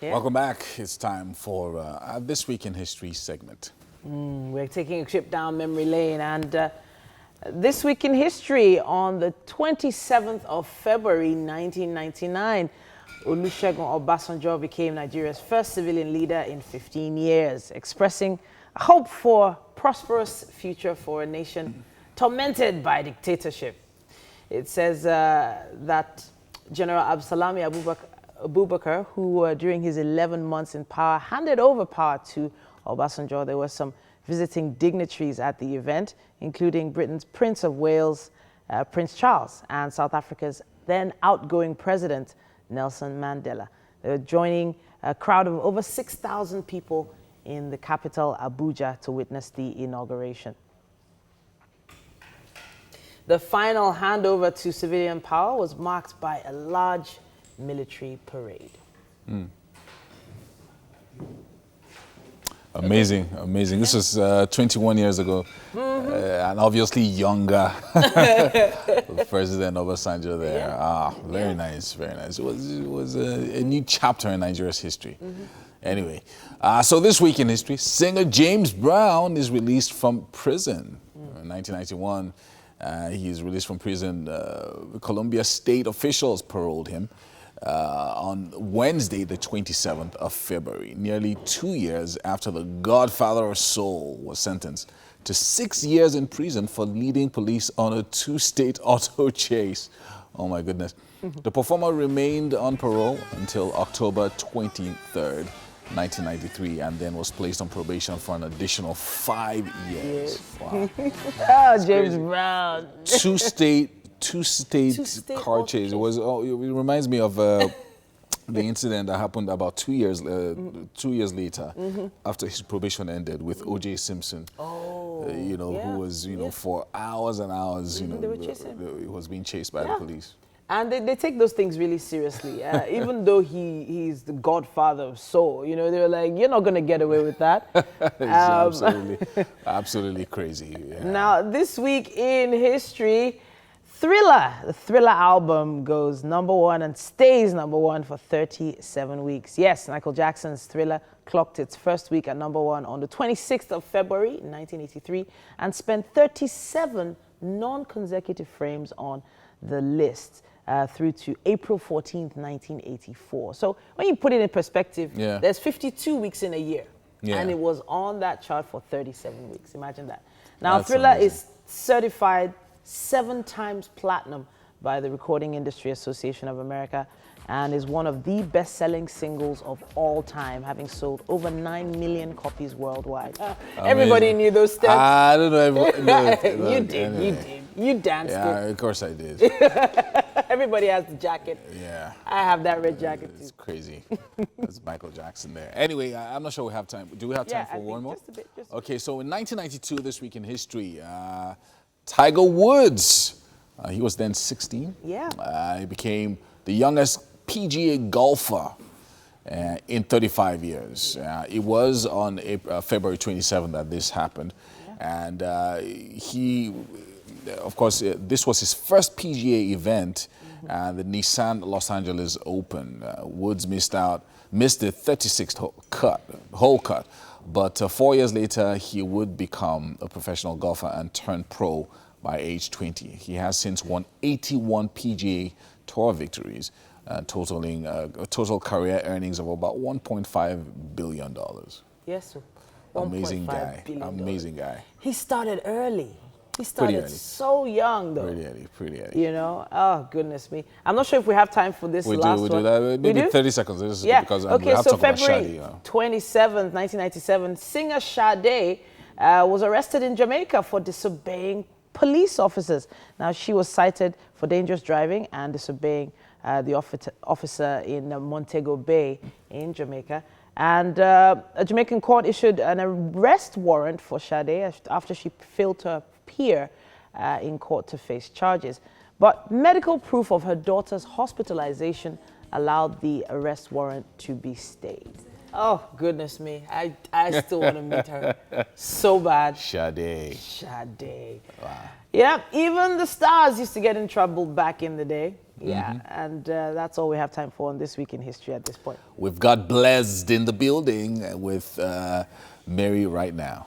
Yeah. Welcome back. It's time for This Week in History segment. We're taking a trip down memory lane, and this week in history, on the 27th of February 1999, Olusegun Obasanjo became Nigeria's first civilian leader in 15 years, expressing a hope for a prosperous future for a nation tormented by dictatorship. It says that General Absalami Abubakar, who during his 11 months in power handed over power to Obasanjo. There were some visiting dignitaries at the event, including Britain's Prince of Wales, Prince Charles, and South Africa's then outgoing president, Nelson Mandela. They were joining a crowd of over 6,000 people in the capital, Abuja, to witness the inauguration. The final handover to civilian power was marked by a large military parade. Amazing, amazing. This was 21 years ago, and obviously younger President Obasanjo there. Very nice, very nice. It was a new chapter in Nigeria's history. Anyway, so this week in history, singer James Brown is released from prison. In 1991, he is released from prison. Colombia state officials paroled him on Wednesday, the 27th of February, nearly 2 years after the Godfather of Soul was sentenced to 6 years in prison for leading police on a two-state auto chase. Oh my goodness. The performer remained on parole until October 23rd, 1993, and then was placed on probation for an additional 5 years. Wow. Oh, James Brown. Two-state car chase. It reminds me of the incident that happened about 2 years 2 years later, after his probation ended, with O.J. Simpson. Who was for hours and hours, they were chasing him. he was being chased by the police. And they take those things really seriously. Even though he's the godfather of soul, they were like, you're not going to get away with that. It's absolutely crazy. Yeah. Now, this week in history, Thriller, the Thriller album goes #1 and stays #1 for 37 weeks. Yes, Michael Jackson's Thriller clocked its first week at #1 on the 26th of February 1983 and spent 37 non-consecutive frames on the list through to April 14th, 1984. So when you put it in perspective, there's 52 weeks in a year, and it was on that chart for 37 weeks. Imagine that. Now, That's Thriller amazing. is certified 7 times platinum by the Recording Industry Association of America and is one of the best-selling singles of all time, having sold over 9 million copies worldwide. Everybody knew those steps. I don't know. You did. You danced it. Yeah, of course I did. Everybody has the jacket. Yeah. I have that red jacket too. It's crazy. That's Michael Jackson there. Anyway, I'm not sure we have time. Do we have time for one more? Just a bit. Okay, so in 1992, this week in history, Tiger Woods, he was then 16. Yeah. He became the youngest PGA golfer in 35 years. It was on February 27th that this happened. And he, of course, this was his first PGA event, the Nissan Los Angeles Open. Woods missed the 36th hole cut. But 4 years later, he would become a professional golfer and turn pro by age 20. He has since won 81 PGA Tour victories, totaling total career earnings of about $1.5 billion. Yes, sir. Amazing guy. Amazing guy. He started early. He started so young, though. Pretty early. Oh, goodness me. I'm not sure if we have time for this last one. We do that. Maybe 30 seconds. This is because we have to talk about Sade. 27th, 1997, singer Sade was arrested in Jamaica for disobeying police officers. Now, she was cited for dangerous driving and disobeying the officer in Montego Bay in Jamaica. And a Jamaican court issued an arrest warrant for Sade after she failed to appear in court to face charges. But medical proof of her daughter's hospitalization allowed the arrest warrant to be stayed. Oh, goodness me. I still want to meet her so bad. Sade. Sade. Wow. Yeah, even the stars used to get in trouble back in the day. Yeah, and that's all we have time for on This Week in History at this point. We've got Blessed in the building with Mary right now.